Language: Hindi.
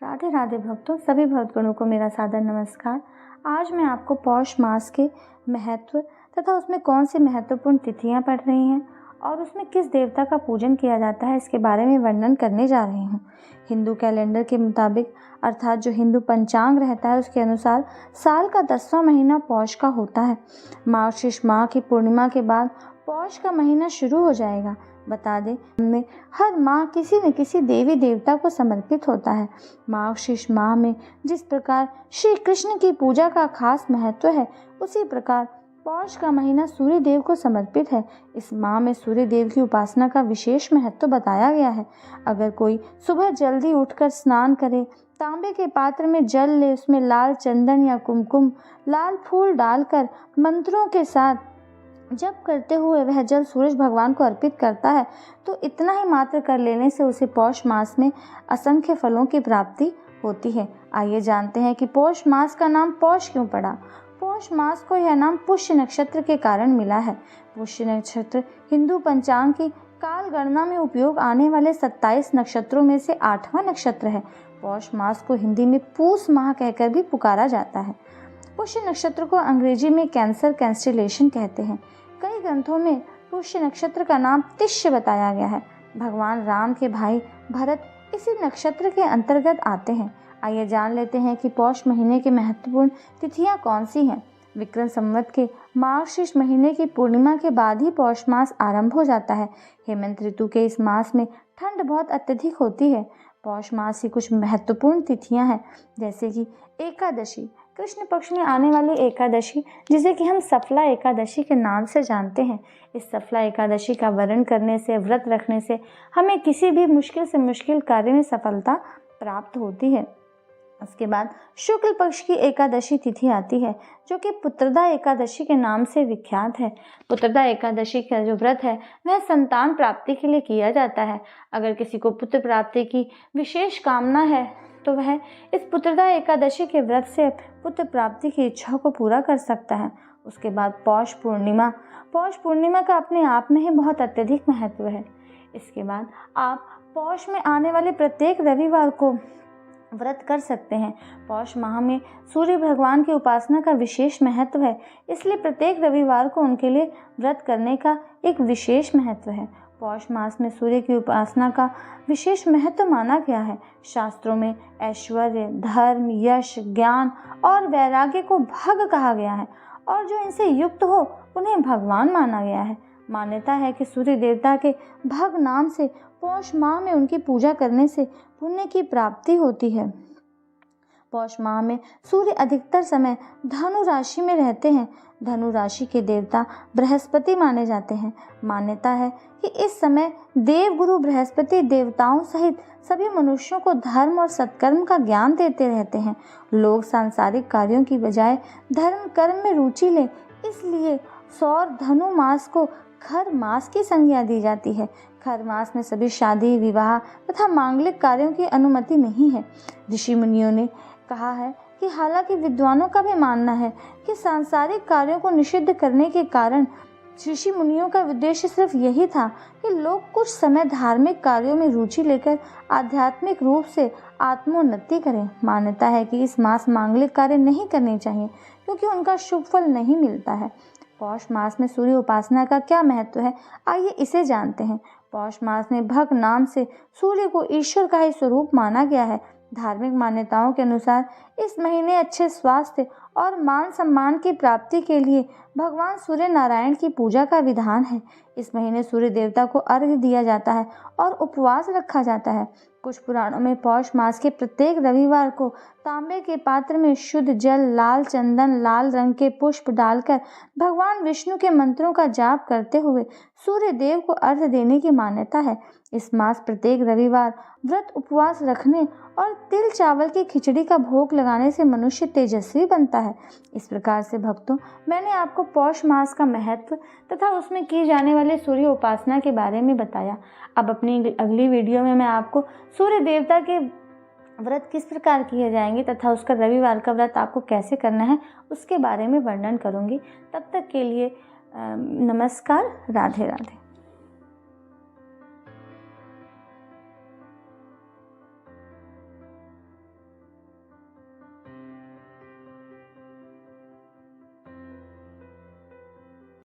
राधे राधे भक्तों, सभी भक्तगणों को मेरा सादर नमस्कार। आज मैं आपको पौष मास के महत्व तथा उसमें कौन सी महत्वपूर्ण तिथियां पड़ रही हैं और उसमें किस देवता का पूजन किया जाता है, इसके बारे में वर्णन करने जा रही हूँ। हिंदू कैलेंडर के मुताबिक, अर्थात जो हिंदू पंचांग रहता है उसके अनुसार साल का 10वां महीना पौष का होता है। मार्गशीर्ष माह की पूर्णिमा के बाद पौष का महीना शुरू हो जाएगा। बता दें, में हर माह किसी न किसी देवी देवता को समर्पित होता है। मार्गशीर्ष माह में जिस प्रकार श्री कृष्ण की पूजा का खास महत्व है, उसी प्रकार पौष का महीना सूर्य देव को समर्पित है। इस माह में सूर्य देव की उपासना का विशेष महत्व बताया गया है। अगर कोई सुबह जल्दी उठकर स्नान करे, तांबे के पात्र में जल ले, उसमें लाल चंदन या कुमकुम, लाल फूल डालकर मंत्रों के साथ जप करते हुए वह जल सूरज भगवान को अर्पित करता है, तो इतना ही मात्र कर लेने से उसे पौष मास में असंख्य फलों की प्राप्ति होती है। आइए जानते हैं कि पौष मास का नाम पौष क्यों पड़ा। पौष मास को यह नाम पुष्य नक्षत्र के कारण मिला है। पुष्य नक्षत्र हिंदू पंचांग की काल गणना में उपयोग आने वाले 27 नक्षत्रों में से 8वां नक्षत्र है। पौष मास को हिंदी में पूस माह कहकर भी पुकारा जाता है। पुष्य नक्षत्र को अंग्रेजी में कैंसर कैंस्टेलेशन कहते हैं। कई ग्रंथों में पुष्य नक्षत्र का नाम तिष्य बताया गया है। भगवान राम के भाई भरत इसी नक्षत्र के अंतर्गत आते हैं। आइए जान लेते हैं कि पौष महीने की महत्वपूर्ण तिथियां कौन सी हैं। विक्रम संवत के मार्गशीर्ष महीने की पूर्णिमा के बाद ही पौष मास आरंभ हो जाता है। हेमंत ऋतु के इस मास में ठंड बहुत अत्यधिक होती है। पौष मास की कुछ महत्वपूर्ण तिथियां हैं, जैसे कि एकादशी, कृष्ण पक्ष में आने वाली एकादशी, जिसे कि हम सफला एकादशी के नाम से जानते हैं। इस सफला एकादशी का वर्ण करने से, व्रत रखने से हमें किसी भी मुश्किल से मुश्किल कार्य में सफलता प्राप्त होती है। उसके बाद शुक्ल पक्ष की एकादशी तिथि आती है, जो कि पुत्रदा एकादशी के नाम से विख्यात है। पुत्रदा एकादशी का जो व्रत है वह संतान प्राप्ति के लिए किया जाता है। अगर किसी को पुत्र प्राप्ति की विशेष कामना है तो वह इस पुत्रदा एकादशी के व्रत से पुत्र प्राप्ति की इच्छा को पूरा कर सकता है। उसके बाद पौष पूर्णिमा। पौष पूर्णिमा का अपने आप में ही बहुत अत्यधिक महत्व है। इसके बाद आप पौष में आने वाले प्रत्येक रविवार को व्रत कर सकते हैं। पौष माह में सूर्य भगवान की उपासना का विशेष महत्व है, इसलिए प्रत्येक रविवार को उनके लिए व्रत करने का एक विशेष महत्व है। पौष मास में सूर्य की उपासना का विशेष महत्व माना गया है। शास्त्रों में ऐश्वर्य, धर्म, यश, ज्ञान और वैराग्य को भग कहा गया है और जो इनसे युक्त हो उन्हें भगवान माना गया है। मान्यता है कि सूर्य देवता के भग नाम से पौष माह में उनकी पूजा करने से पुण्य की प्राप्ति होती है। पौष माह में सूर्य अधिकतर समय धनु राशि में रहते हैं। धनु राशि के देवता बृहस्पति माने जाते हैं। मान्यता है कि इस समय देवगुरु बृहस्पति देवताओं सहित सभी मनुष्यों को धर्म और सत्कर्म का ज्ञान देते रहते हैं। लोग सांसारिक कार्यों की बजाय धर्म कर्म में रुचि लें, इसलिए सौर धनु मास को खर मास की संज्ञा दी जाती है। खर मास में सभी शादी, विवाह तथा मांगलिक कार्यों की अनुमति नहीं है। ऋषि मुनियों ने कहा है कि हालांकि विद्वानों का भी मानना है कि सांसारिक कार्यों को निषिद्ध करने के कारण ऋषि मुनियों का उद्देश्य सिर्फ यही था कि लोग कुछ समय धार्मिक कार्यों में रुचि लेकर आध्यात्मिक रूप से आत्मोन्नति करें। मान्यता है कि इस मास मांगलिक कार्य नहीं करने चाहिए, क्योंकि उनका शुभ फल नहीं मिलता है। पौष मास में सूर्य उपासना का क्या महत्व है, आइए इसे जानते हैं। पौष मास में भग नाम से सूर्य को ईश्वर का ही स्वरूप माना गया है। धार्मिक मान्यताओं के अनुसार इस महीने अच्छे स्वास्थ्य और मान सम्मान की प्राप्ति के लिए भगवान सूर्य नारायण की पूजा का विधान है। इस महीने सूर्य देवता को अर्घ्य दिया जाता है और उपवास रखा जाता है। कुछ पुराणों में पौष मास के प्रत्येक रविवार को तांबे के पात्र में शुद्ध जल, लाल चंदन, लाल रंग के पुष्प डालकर भगवान विष्णु के मंत्रों का जाप करते हुए सूर्य देव को अर्घ्य देने की मान्यता है। इस मास प्रत्येक रविवार व्रत उपवास रखने और तिल चावल की खिचड़ी का भोग लगाने से मनुष्य तेजस्वी बनता है। इस प्रकार से भक्तों, मैंने आपको पौष मास का महत्व तथा उसमें की जाने वाले सूर्य उपासना के बारे में बताया। अब अपनी अगली वीडियो में मैं आपको सूर्य देवता के व्रत किस प्रकार किए जाएंगे तथा उसका रविवार का व्रत आपको कैसे करना है, उसके बारे में वर्णन करूंगी। तब तक के लिए नमस्कार। राधे राधे।